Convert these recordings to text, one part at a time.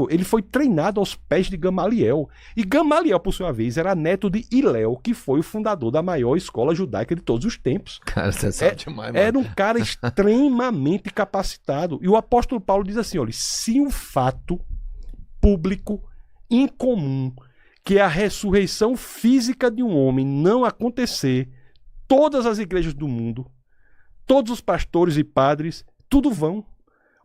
Ele foi treinado aos pés de Gamaliel. E Gamaliel, por sua vez, era neto de Hilel, que foi o fundador da maior escola judaica de todos os tempos. Cara, você sabe demais, mano. Era um cara extremamente capacitado. E o apóstolo Paulo diz assim, olha, se um fato público, incomum, que é a ressurreição física de um homem não acontecer, todas as igrejas do mundo, todos os pastores e padres, tudo vão.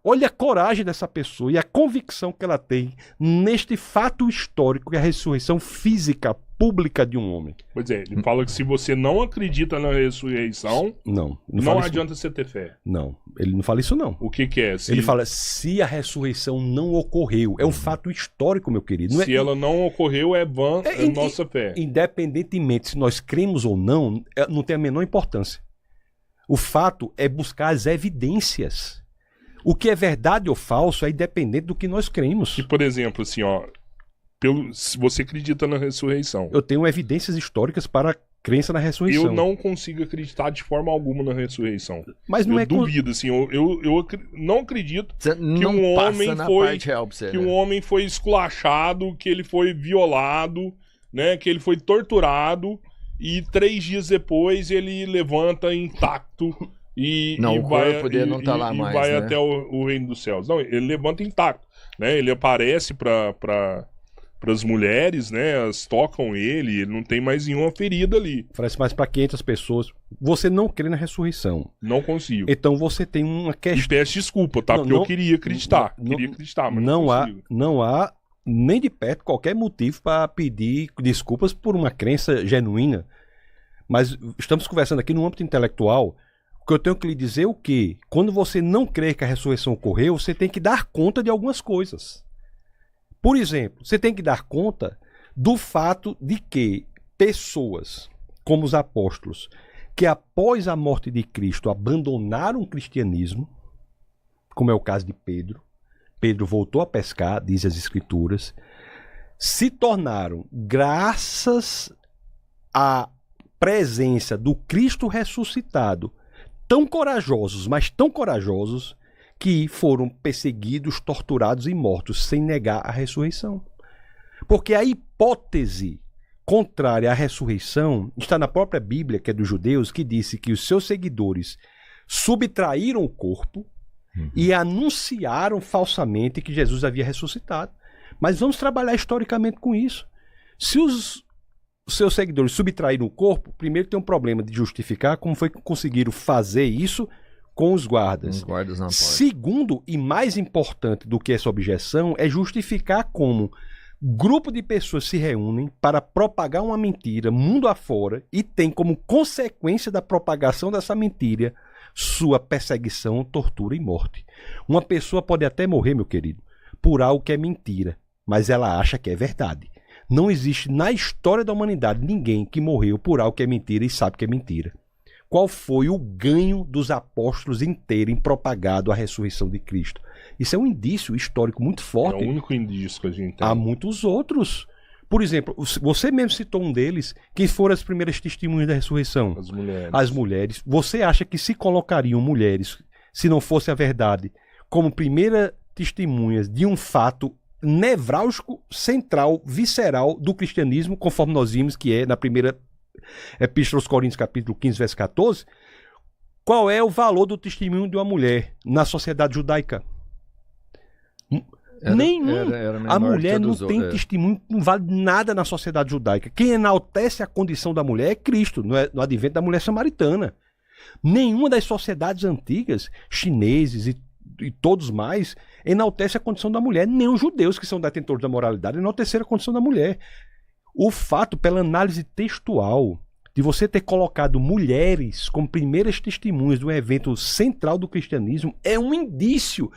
Olha a coragem dessa pessoa e a convicção que ela tem neste fato histórico que é a ressurreição física pública de um homem. Pois é, ele fala que se você não acredita na ressurreição, não adianta você ter fé. Não, ele não fala isso não. O que é? Ele fala, se a ressurreição não ocorreu, é um fato histórico, meu querido. Se ela não ocorreu, é vã a nossa fé. Independentemente se nós cremos ou não, não tem a menor importância. O fato é buscar as evidências. O que é verdade ou falso é independente do que nós cremos. E, por exemplo, assim, ó, se você acredita na ressurreição. Eu tenho evidências históricas para a crença na ressurreição. Eu não consigo acreditar de forma alguma na ressurreição. Mas não eu duvido, assim, eu não acredito que um homem foi esculachado, que ele foi violado, né, que ele foi torturado e 3 dias depois ele levanta intacto. O corpo dele não tá lá mais, vai né? até o reino dos céus. Não, ele levanta intacto, né? Ele aparece para as mulheres, né? Elas tocam ele não tem mais nenhuma ferida ali. Oferece mais para 500 pessoas. Você não crê na ressurreição. Não consigo. Então você tem uma questão... E peço desculpa, tá? Porque eu queria acreditar. Queria acreditar, mas não consigo. Não há nem de perto qualquer motivo para pedir desculpas por uma crença genuína. Mas estamos conversando aqui no âmbito intelectual. O que eu tenho que lhe dizer é o quê? Quando você não crê que a ressurreição ocorreu, você tem que dar conta de algumas coisas. Por exemplo, você tem que dar conta do fato de que pessoas, como os apóstolos, que após a morte de Cristo abandonaram o cristianismo, como é o caso de Pedro, Pedro voltou a pescar, diz as Escrituras, se tornaram, graças à presença do Cristo ressuscitado, tão corajosos, mas tão corajosos, que foram perseguidos, torturados e mortos, sem negar a ressurreição. Porque a hipótese contrária à ressurreição está na própria Bíblia, que é dos judeus, que disse que os seus seguidores subtraíram o corpo e anunciaram falsamente que Jesus havia ressuscitado. Mas vamos trabalhar historicamente com isso. Se os seus seguidores subtraíram o corpo, primeiro tem um problema de justificar como foi que conseguiram fazer isso com os guardas. Os guardas não podem. Segundo, e mais importante do que essa objeção, é justificar como grupo de pessoas se reúnem para propagar uma mentira mundo afora e tem como consequência da propagação dessa mentira sua perseguição, tortura e morte. Uma pessoa pode até morrer, meu querido, por algo que é mentira, mas ela acha que é verdade. Não existe na história da humanidade ninguém que morreu por algo que é mentira e sabe que é mentira. Qual foi o ganho dos apóstolos em terem propagado a ressurreição de Cristo? Isso é um indício histórico muito forte. É o único indício que a gente tem. Há muitos outros. Por exemplo, você mesmo citou um deles. Quem foram as primeiras testemunhas da ressurreição? As mulheres. As mulheres. Você acha que se colocariam mulheres, se não fosse a verdade, como primeiras testemunhas de um fato nevrálgico, central, visceral do cristianismo, conforme nós vimos que é na primeira Epístola aos Coríntios, capítulo 15, verso 14, qual é o valor do testemunho de uma mulher na sociedade judaica? Nenhum. A mulher não tem testemunho, não vale nada na sociedade judaica. Quem enaltece a condição da mulher é Cristo, no advento da mulher samaritana. Nenhuma das sociedades antigas, chineses e todos mais, enaltece a condição da mulher. Nem os judeus, que são detentores da moralidade, enalteceram a condição da mulher. O fato, pela análise textual, de você ter colocado mulheres como primeiras testemunhas de um evento central do cristianismo, é um indício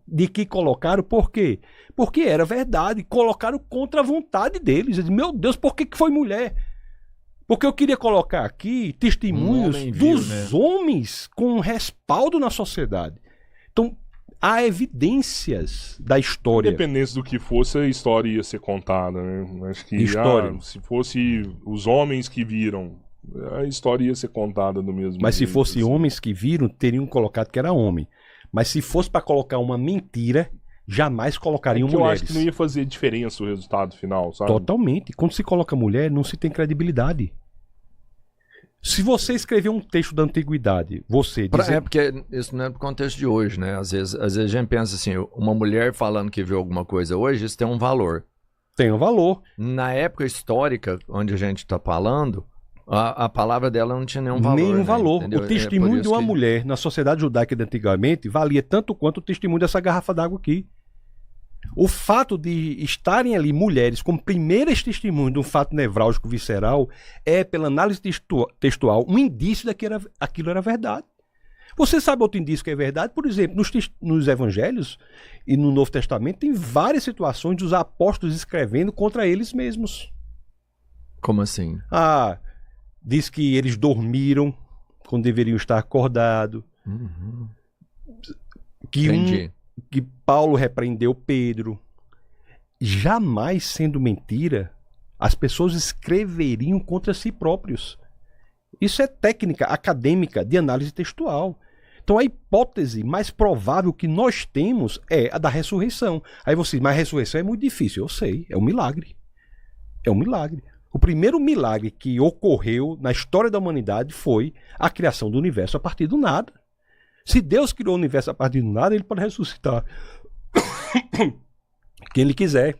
de que colocaram. Por quê? Porque era verdade. Colocaram contra a vontade deles. Meu Deus, por que foi mulher? Porque eu queria colocar aqui testemunhos dos homens com respaldo na sociedade. Então, há evidências da história. Independente do que fosse, a história ia ser contada, né? Acho que se fosse os homens que viram, a história ia ser contada do mesmo Mas jeito, se fosse assim. homens que viram, teriam colocado que era homem. Mas se fosse para colocar uma mentira, jamais colocariam mulheres. Eu acho que não ia fazer diferença o resultado final, sabe? Totalmente. Quando se coloca mulher, não se tem credibilidade. Se você escrever um texto da antiguidade, você dizer... É porque isso não é pro contexto de hoje, né? Às vezes a gente pensa assim, uma mulher falando que viu alguma coisa hoje, isso tem um valor. Tem um valor. Na época histórica, onde a gente está falando, a palavra dela não tinha nenhum valor. Nenhum valor. Entendeu? O testemunho de uma mulher na sociedade judaica de antigamente valia tanto quanto o testemunho dessa garrafa d'água aqui. O fato de estarem ali mulheres como primeiras testemunhas de um fato nevrálgico visceral é, pela análise textual, um indício de que aquilo era verdade. Você sabe outro indício que é verdade? Por exemplo, nos evangelhos e no Novo Testamento tem várias situações dos apóstolos escrevendo contra eles mesmos. Como assim? Diz que eles dormiram quando deveriam estar acordados. Uhum. Que Paulo repreendeu Pedro. Jamais, sendo mentira, as pessoas escreveriam contra si próprios. Isso é técnica acadêmica de análise textual. Então a hipótese mais provável que nós temos é a da ressurreição. Aí você diz, mas a ressurreição é muito difícil. Eu sei, é um milagre. É um milagre. O primeiro milagre que ocorreu na história da humanidade foi a criação do universo a partir do nada. Se Deus criou o universo a partir do nada, ele pode ressuscitar quem ele quiser.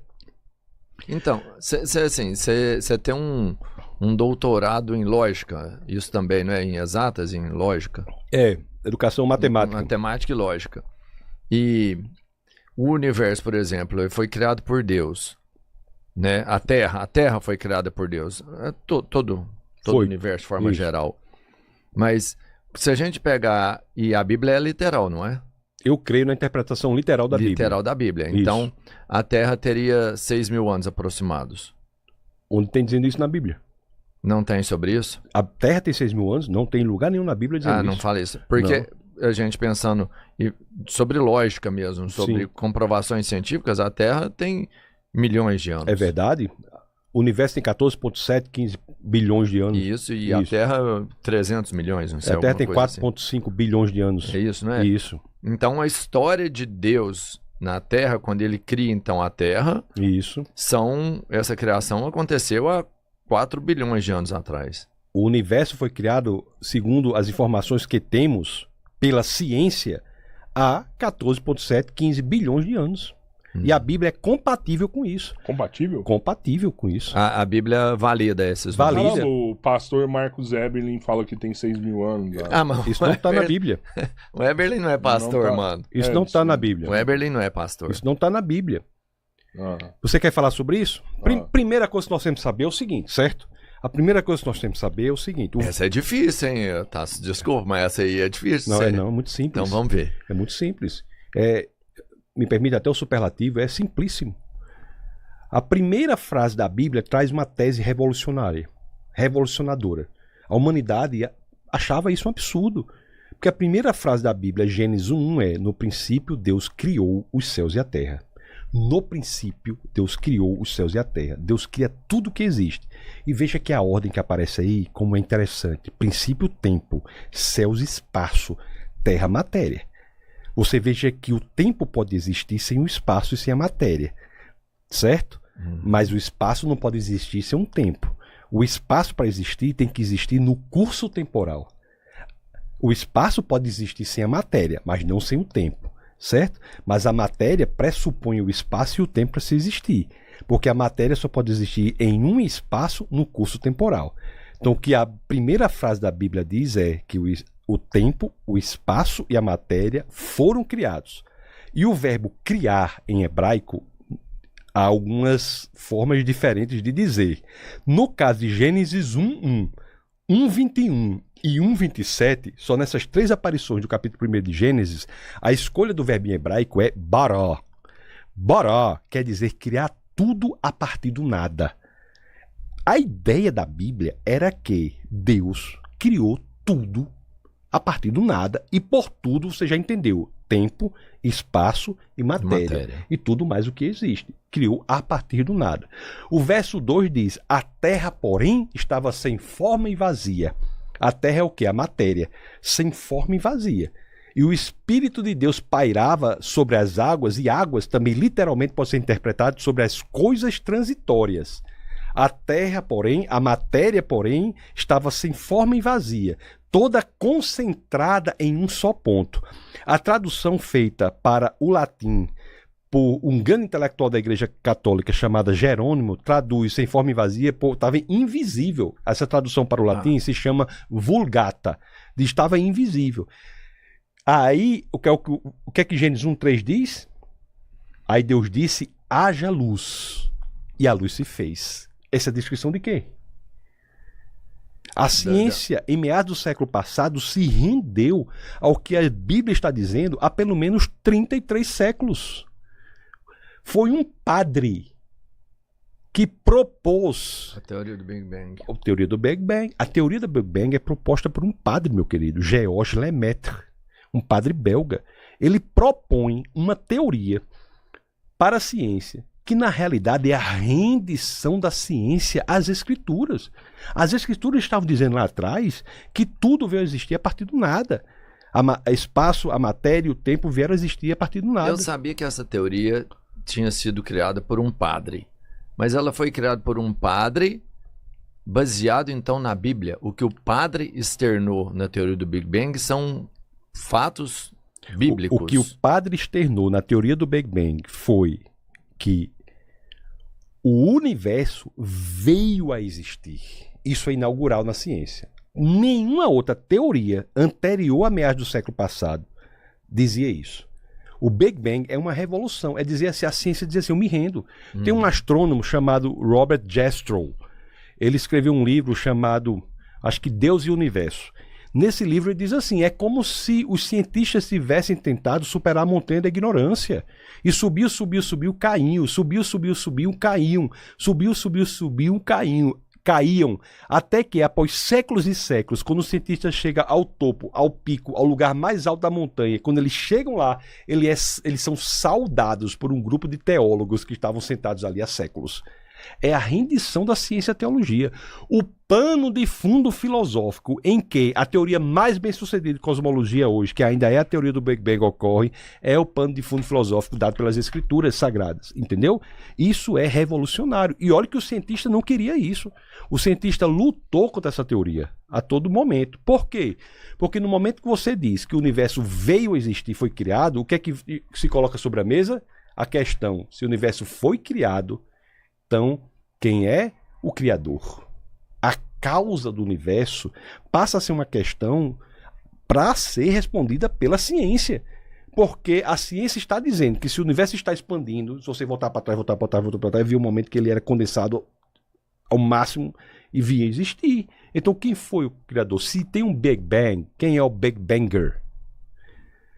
Então, você tem um doutorado em lógica, isso também, não é? Em exatas, em lógica? Educação matemática. Matemática e lógica. E o universo, por exemplo, ele foi criado por Deus, né? A Terra foi criada por Deus. Todo o universo de forma geral. Mas se a gente pegar, e a Bíblia é literal, não é? Eu creio na interpretação literal da Bíblia. Literal da Bíblia. Então, isso. A Terra teria 6.000 anos aproximados. Onde tem dizendo isso na Bíblia? Não tem sobre isso? A Terra tem 6.000 anos? Não tem lugar nenhum na Bíblia dizendo isso. Não fala isso. Porque a gente pensando sobre lógica mesmo, sobre comprovações científicas, a Terra tem milhões de anos. É verdade? O universo tem 14,7, 15 bilhões de anos. Isso, e a Terra 300 milhões, não sei. A Terra tem 4,5 bilhões de anos. É isso, não é? Isso. Então a história de Deus na Terra, quando ele cria então a Terra, essa criação aconteceu há 4 bilhões de anos atrás. O universo foi criado, segundo as informações que temos pela ciência, há 14,7, 15 bilhões de anos. E a Bíblia é compatível com isso. Compatível? Compatível com isso. A Bíblia valida esses valida. Caramba, o pastor Marcos Eberlin fala que tem 6.000 anos. Mas isso não está na Bíblia. O Eberlin não é pastor, mano. Isso não está na Bíblia. O Eberlin não é pastor. Isso não está na Bíblia. Você quer falar sobre isso? Primeira coisa que nós temos que saber é o seguinte, certo? A primeira coisa que nós temos que saber é o seguinte. Essa é difícil, hein? Desculpa, mas essa aí é difícil. Não, é muito simples. Então vamos ver. É muito simples. Me permite até o superlativo, é simplíssimo. A primeira frase da Bíblia traz uma tese revolucionadora. A humanidade achava isso um absurdo. Porque a primeira frase da Bíblia, Gênesis 1, é: no princípio Deus criou os céus e a terra. No princípio Deus criou os céus e a terra. Deus cria tudo que existe. E veja que a ordem que aparece aí, como é interessante. Princípio, tempo. Céus, espaço. Terra, matéria. Você veja que o tempo pode existir sem o espaço e sem a matéria, certo? Mas o espaço não pode existir sem um tempo. O espaço, para existir, tem que existir no curso temporal. O espaço pode existir sem a matéria, mas não sem o tempo, certo? Mas a matéria pressupõe o espaço e o tempo para se existir, porque a matéria só pode existir em um espaço no curso temporal. Então, o que a primeira frase da Bíblia diz é que o tempo, o espaço e a matéria foram criados. E o verbo criar em hebraico há algumas formas diferentes de dizer. No caso de Gênesis 1:1, 1:21 e 1:27, só nessas 3 aparições do capítulo 1 de Gênesis, a escolha do verbo em hebraico é bará. Bará quer dizer criar tudo a partir do nada. A ideia da Bíblia era que Deus criou tudo a partir do nada, e por tudo você já entendeu: tempo, espaço e matéria. E tudo mais o que existe. Criou a partir do nada. O verso 2 diz: a terra, porém, estava sem forma e vazia. A terra é o que? A matéria, sem forma e vazia. e o Espírito de Deus pairava sobre as águas, e águas também literalmente pode ser interpretado sobre as coisas transitórias. A terra, porém, a matéria, porém, estava sem forma e vazia, toda concentrada em um só ponto. A tradução feita para o latim por um grande intelectual da Igreja Católica chamado Jerônimo, traduz sem forma e vazia, estava invisível. Essa tradução para o latim se chama vulgata, estava invisível. Aí, o que é que Gênesis 1:3 diz? Aí Deus disse, haja luz, e a luz se fez. Essa é a descrição de quê? A ciência, em meados do século passado, se rendeu ao que a Bíblia está dizendo há pelo menos 33 séculos. Foi um padre que propôs a teoria do Big Bang. A teoria do Big Bang. A teoria do Big Bang é proposta por um padre, meu querido, Georges Lemaitre, um padre belga. Ele propõe uma teoria para a ciência que, na realidade, é a rendição da ciência às escrituras. As escrituras estavam dizendo lá atrás que tudo veio a existir a partir do nada. O espaço, a matéria e o tempo vieram a existir a partir do nada. Eu sabia que essa teoria tinha sido criada por um padre, mas ela foi criada por um padre baseado então na Bíblia. O que o padre externou na teoria do Big Bang são fatos bíblicos. O que o padre externou na teoria do Big Bang foi que o universo veio a existir. Isso é inaugural na ciência. Nenhuma outra teoria anterior a meados do século passado dizia isso. O Big Bang é uma revolução. É dizer assim, a ciência diz assim, eu me rendo. Tem um astrônomo chamado Robert Jastrow. Ele escreveu um livro chamado, acho que Deus e o Universo. Nesse livro ele diz assim, é como se os cientistas tivessem tentado superar a montanha da ignorância. E subiu, caíam. Subiu, caíam. Subiu, caíam. Até que, após séculos e séculos, quando o cientista chega ao topo, ao pico, ao lugar mais alto da montanha, quando eles chegam lá, eles são saudados por um grupo de teólogos que estavam sentados ali há séculos. É a rendição da ciência à teologia. O pano de fundo filosófico em que a teoria mais bem sucedida de cosmologia hoje, que ainda é a teoria do Big Bang, ocorre, é o pano de fundo filosófico dado pelas escrituras sagradas, entendeu? Isso é revolucionário. E olha que o cientista não queria isso. O cientista lutou contra essa teoria a todo momento. Por quê? Porque no momento que você diz que o universo veio a existir, foi criado, o que é que se coloca sobre a mesa? A questão, se o universo foi criado, então, quem é o Criador? A causa do universo passa a ser uma questão para ser respondida pela ciência. Porque a ciência está dizendo que se o universo está expandindo, se você voltar para trás, havia um momento que ele era condensado ao máximo e vinha existir. Então, quem foi o Criador? Se tem um Big Bang, quem é o Big Banger?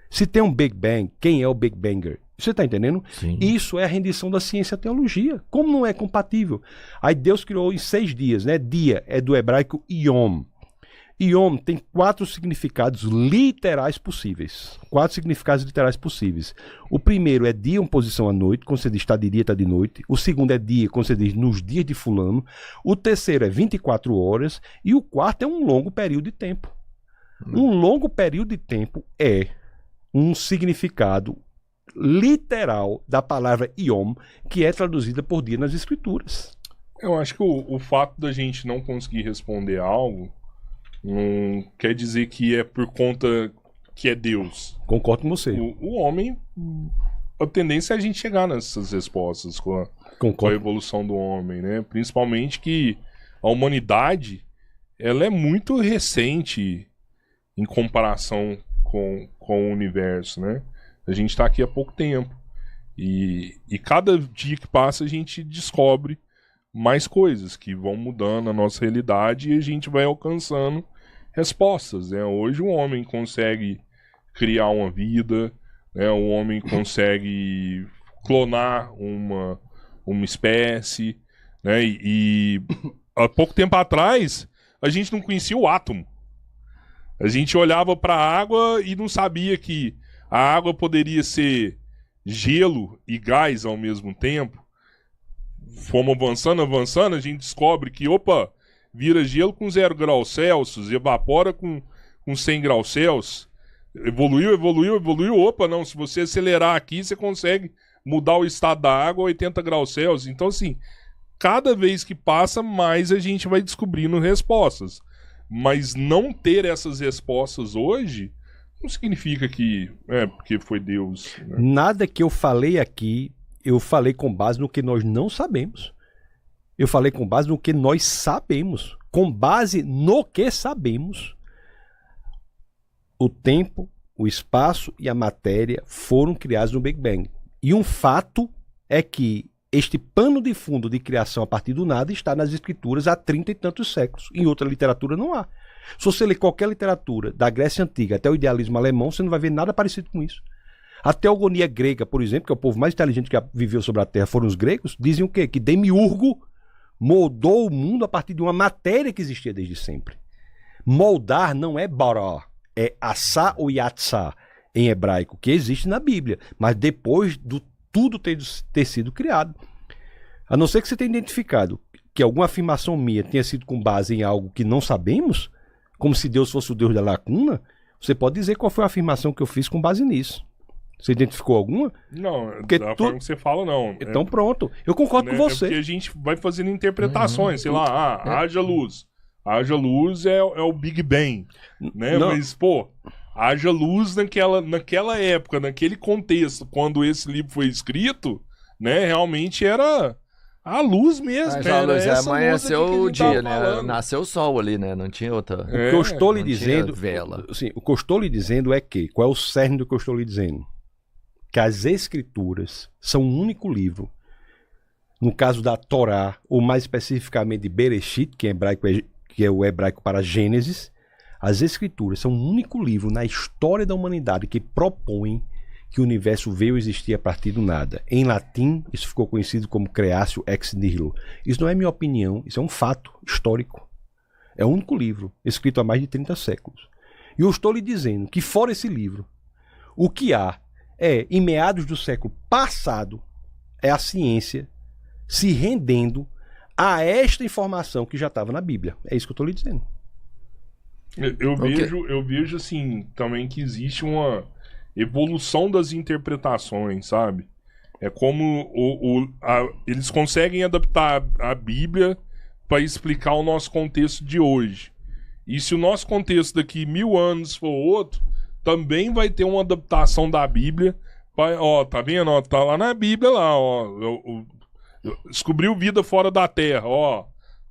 Se tem um Big Bang, quem é o Big Banger? Você está entendendo? Sim. Isso é a rendição da ciência à teologia. Como não é compatível? Aí Deus criou em 6 dias, né? Dia é do hebraico Yom. Yom tem 4 significados literais possíveis. 4 significados literais possíveis. O primeiro é dia, uma posição à noite, quando você diz está de dia, está de noite. O segundo é dia, quando você diz nos dias de fulano. O terceiro é 24 horas. E o quarto é um longo período de tempo. Um longo período de tempo é um significado literal da palavra Yom, que é traduzida por dia nas escrituras. Eu acho que o fato da gente não conseguir responder algo não quer dizer que é por conta que é Deus. Concordo com você. O homem, a tendência é a gente chegar nessas respostas com a evolução do homem, né? Principalmente que a humanidade ela é muito recente em comparação com o universo, né? A gente está aqui há pouco tempo. E cada dia que passa a gente descobre mais coisas que vão mudando a nossa realidade e a gente vai alcançando respostas, né? Hoje o homem consegue criar uma vida, né? O homem consegue clonar uma espécie, né? E há pouco tempo atrás a gente não conhecia o átomo. A gente olhava para a água e não sabia que a água poderia ser gelo e gás ao mesmo tempo. Fomos avançando, a gente descobre que, vira gelo com 0 graus Celsius, evapora com 100 graus Celsius, Evoluiu. Opa, não, se você acelerar aqui, você consegue mudar o estado da água a 80 graus Celsius. Então, assim, cada vez que passa, mais a gente vai descobrindo respostas. Mas não ter essas respostas hoje não significa que porque foi Deus. Né? Nada que eu falei aqui, eu falei com base no que nós não sabemos. Eu falei com base no que nós sabemos. Com base no que sabemos, o tempo, o espaço e a matéria foram criados no Big Bang. E um fato é que este pano de fundo de criação a partir do nada está nas escrituras há 30 e tantos séculos. Em outra literatura não há. Se você ler qualquer literatura, da Grécia Antiga até o idealismo alemão, você não vai ver nada parecido com isso. A teogonia grega, por exemplo, que é o povo mais inteligente que viveu sobre a Terra, foram os gregos, dizem o quê? Que Demiurgo moldou o mundo a partir de uma matéria que existia desde sempre. Moldar não é bará, é assá ou yatsá em hebraico, que existe na Bíblia, mas depois do tudo ter sido criado. A não ser que você tenha identificado que alguma afirmação minha tenha sido com base em algo que não sabemos, como se Deus fosse o Deus da lacuna, você pode dizer qual foi a afirmação que eu fiz com base nisso. Você identificou alguma? Não, da forma que você fala, não. Então pronto, eu concordo com você. Porque a gente vai fazendo interpretações, sei lá, haja luz. Haja luz é o Big Bang, né? Não. Mas, pô, haja luz naquela época, naquele contexto, quando esse livro foi escrito, né? Realmente era a luz mesmo. Amanheceu o dia, né? Nasceu o sol ali, né? Não tinha outra. O que eu estou lhe dizendo, assim, o que eu estou lhe dizendo é que, qual é o cerne do que eu estou lhe dizendo? Que as escrituras são um único livro. No caso da Torá, ou mais especificamente de Bereshit, que é o hebraico para Gênesis, as escrituras são um único livro na história da humanidade que propõe que o universo veio existir a partir do nada. Em latim, isso ficou conhecido como creatio ex nihilo. Isso não é minha opinião, isso é um fato histórico. É o único livro escrito há mais de 30 séculos. E eu estou lhe dizendo que fora esse livro, o que há em meados do século passado, é a ciência se rendendo a esta informação que já estava na Bíblia. É isso que eu estou lhe dizendo. Eu vejo assim, também que existe uma evolução das interpretações, sabe? É como eles conseguem adaptar a Bíblia para explicar o nosso contexto de hoje. E se o nosso contexto daqui 1000 anos for outro, também vai ter uma adaptação da Bíblia. Tá vendo? Ó, tá lá na Bíblia, lá, descobriu vida fora da Terra,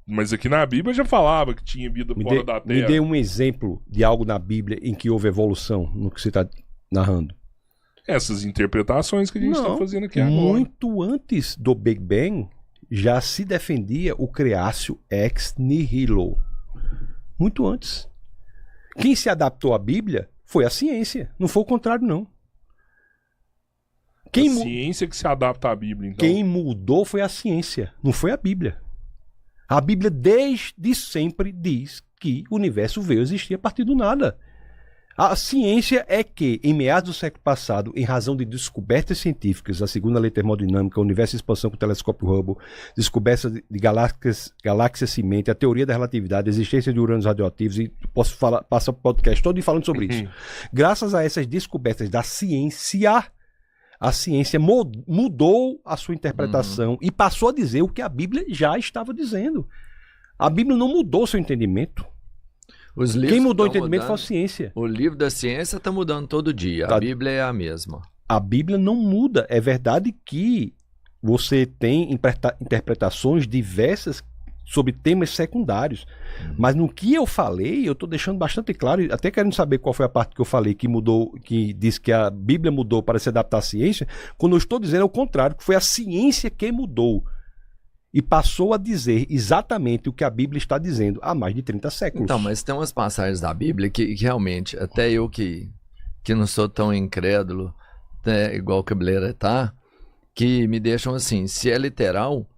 Mas aqui na Bíblia já falava que tinha vida fora da Terra. Me dê um exemplo de algo na Bíblia em que houve evolução no que você está narrando. Essas interpretações que a gente está fazendo aqui agora. Muito antes do Big Bang, já se defendia o creatio ex nihilo. Muito antes. Quem se adaptou à Bíblia foi a ciência, não foi o contrário, não. A ciência que se adapta à Bíblia, então. Quem mudou foi a ciência, não foi a Bíblia. A Bíblia desde sempre diz que o universo veio existir a partir do nada. A ciência é que, em meados do século passado, em razão de descobertas científicas, a segunda lei termodinâmica, o universo em expansão com o telescópio Hubble, descoberta de galáxias semente, a teoria da relatividade, a existência de urânios radioativos, e posso passar o podcast todo falando sobre isso. Graças a essas descobertas da ciência, a ciência mudou a sua interpretação e passou a dizer o que a Bíblia já estava dizendo. A Bíblia não mudou seu entendimento. Quem mudou o entendimento foi a ciência. O livro da ciência está mudando todo dia. A Bíblia é a mesma. A Bíblia não muda. É verdade que você tem interpretações diversas sobre temas secundários. Mas no que eu falei, eu estou deixando bastante claro, até querendo saber qual foi a parte que eu falei que mudou, que diz que a Bíblia mudou para se adaptar à ciência, quando eu estou dizendo é o contrário, que foi a ciência que mudou. E passou a dizer exatamente o que a Bíblia está dizendo há mais de 30 séculos. Então, mas tem umas passagens da Bíblia que realmente, até eu que não sou tão incrédulo, né, igual o Cabeleira tá, que me deixam assim, se é literal,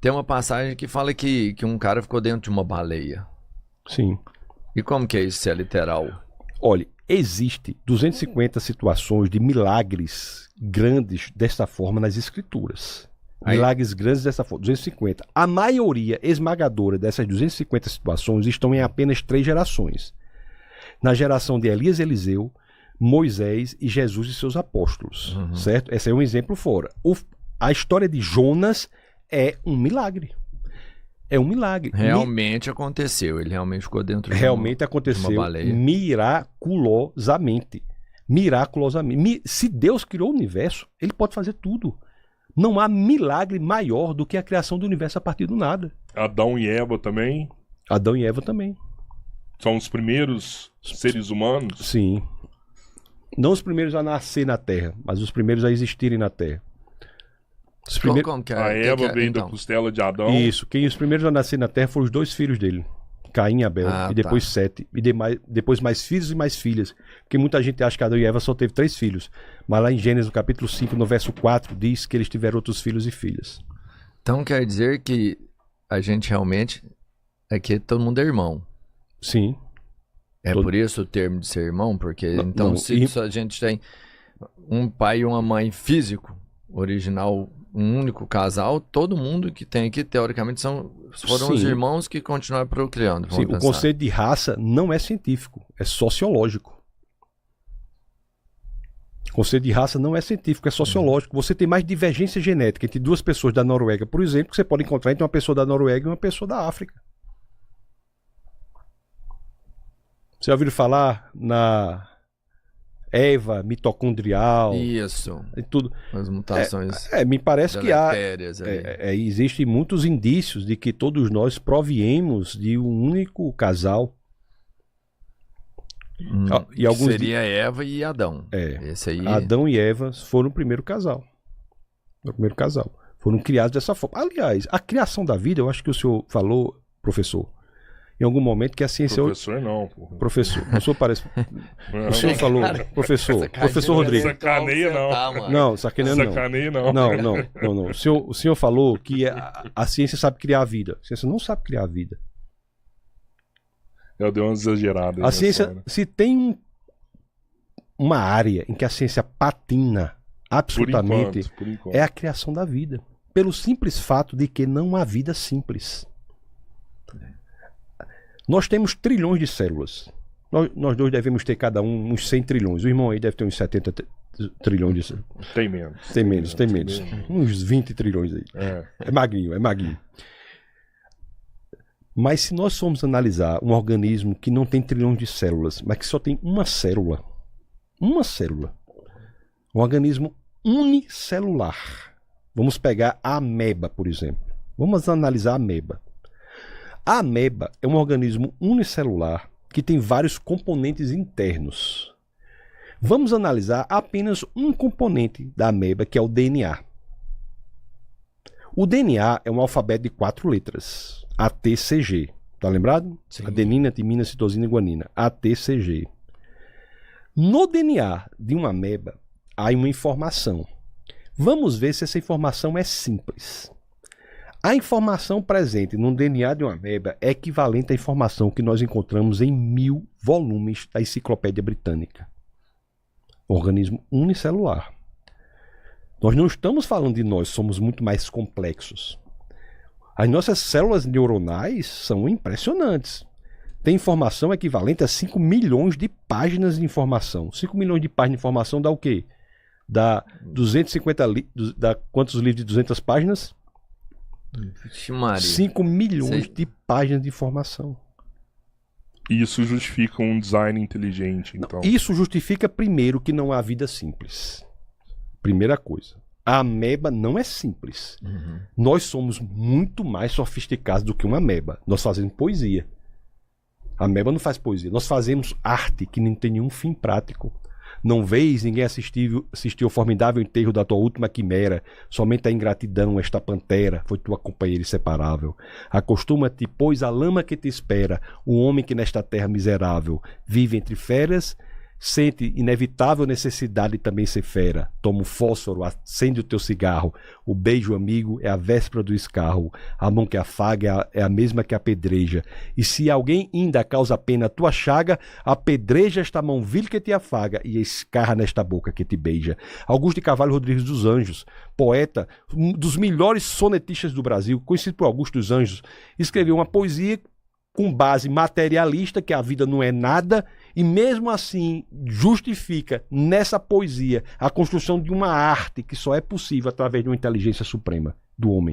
tem uma passagem que fala que um cara ficou dentro de uma baleia. Sim. E como que é isso, se é literal? Olha, existe 250 situações de milagres grandes dessa forma nas Escrituras. Milagres grandes dessa forma, 250. A maioria esmagadora dessas 250 situações estão em apenas 3 gerações. Na geração de Elias e Eliseu, Moisés e Jesus e seus apóstolos, certo? Esse é um exemplo fora. A história de Jonas é um milagre. É um milagre. Realmente aconteceu. Ele realmente ficou dentro realmente aconteceu de uma baleia. Miraculosamente. Miraculosamente. Se Deus criou o universo, ele pode fazer tudo. Não há milagre maior do que a criação do universo a partir do nada. Adão e Eva também. Adão e Eva também. São os primeiros seres humanos? Sim. Não os primeiros a nascer na Terra, mas os primeiros a existirem na Terra. Como que é? A Eva veio então da costela de Adão. Isso. Os primeiros a nascer na Terra foram os 2 filhos dele. Caim e Abel. E depois 7. E depois mais filhos e mais filhas. Porque muita gente acha que Adão e Eva só teve 3 filhos. Mas lá em Gênesis, no capítulo 5, no verso 4, diz que eles tiveram outros filhos e filhas. Então quer dizer que a gente realmente... É que todo mundo é irmão. Sim. Por isso o termo de ser irmão? Porque se a gente tem um pai e uma mãe físico, original, um único casal, todo mundo que tem aqui, teoricamente, foram os irmãos que continuaram procriando. Sim, o conceito de raça não é científico, é sociológico. O conceito de raça não é científico, é sociológico. Você tem mais divergência genética entre 2 pessoas da Noruega, por exemplo, que você pode encontrar entre uma pessoa da Noruega e uma pessoa da África. Você já ouviu falar na Eva mitocondrial? Isso. E tudo. As mutações. Me parece que existem muitos indícios de que todos nós proviemos de um único casal. E alguns seria Eva e Adão. Esse aí... Adão e Eva foram o primeiro casal. Foram criados dessa forma. Aliás, a criação da vida, eu acho que o senhor falou, professor, em algum momento que a ciência... Professor não, porra. Professor, o senhor parece... O senhor falou, professor Rodrigo. Sacaneia não. Não, sacaneia não. Sacaneia não. Não. O senhor falou que a ciência sabe criar a vida. A ciência não sabe criar a vida. Eu dei uma exagerada. A ciência, se tem uma área em que a ciência patina absolutamente, por enquanto. É a criação da vida. Pelo simples fato de que não há vida simples. Nós temos trilhões de células. Nós dois devemos ter cada um uns 100 trilhões. O irmão aí deve ter uns 70 trilhões de células. Tem menos. Tem menos. Uns 20 trilhões aí. É magrinho. Mas se nós formos analisar um organismo que não tem trilhões de células, mas que só tem uma célula, um organismo unicelular. Vamos pegar a ameba, por exemplo. Vamos analisar a ameba. A ameba é um organismo unicelular que tem vários componentes internos. Vamos analisar apenas um componente da ameba, que é o DNA. O DNA é um alfabeto de 4 letras. ATCG. Tá lembrado? Sim. Adenina, timina, citosina e guanina. ATCG. No DNA de uma ameba há uma informação. Vamos ver se essa informação é simples. A informação presente no DNA de uma ameba é equivalente à informação que nós encontramos em 1000 volumes da Enciclopédia Britânica. Organismo unicelular. Nós não estamos falando de nós, somos muito mais complexos. As nossas células neuronais são impressionantes. Tem informação equivalente a 5 milhões de páginas de informação. 5 milhões de páginas de informação dá o quê? Dá 250 dá quantos livros de 200 páginas? 5 milhões de páginas de informação. Isso justifica um design inteligente, então. Isso justifica, primeiro, que não há vida simples. Primeira coisa. A ameba não é simples. Nós somos muito mais sofisticados do que uma ameba. Nós fazemos poesia. A ameba não faz poesia. Nós fazemos arte que não tem nenhum fim prático. Não vês, ninguém assistiu o formidável enterro da tua última quimera. Somente a ingratidão, esta pantera, foi tua companheira inseparável. Acostuma-te, pois, à lama que te espera, o homem que nesta terra miserável vive entre feras, sente inevitável necessidade de também ser fera. Toma o fósforo, acende o teu cigarro. O beijo amigo é a véspera do escarro. A mão que afaga é a mesma que apedreja. E se alguém ainda causa pena a tua chaga, apedreja esta mão vil que te afaga e escarra nesta boca que te beija. Augusto de Carvalho Rodrigues dos Anjos, poeta, um dos melhores sonetistas do Brasil, conhecido por Augusto dos Anjos, escreveu uma poesia com base materialista, que a vida não é nada, E mesmo assim justifica nessa poesia a construção de uma arte que só é possível através de uma inteligência suprema do homem.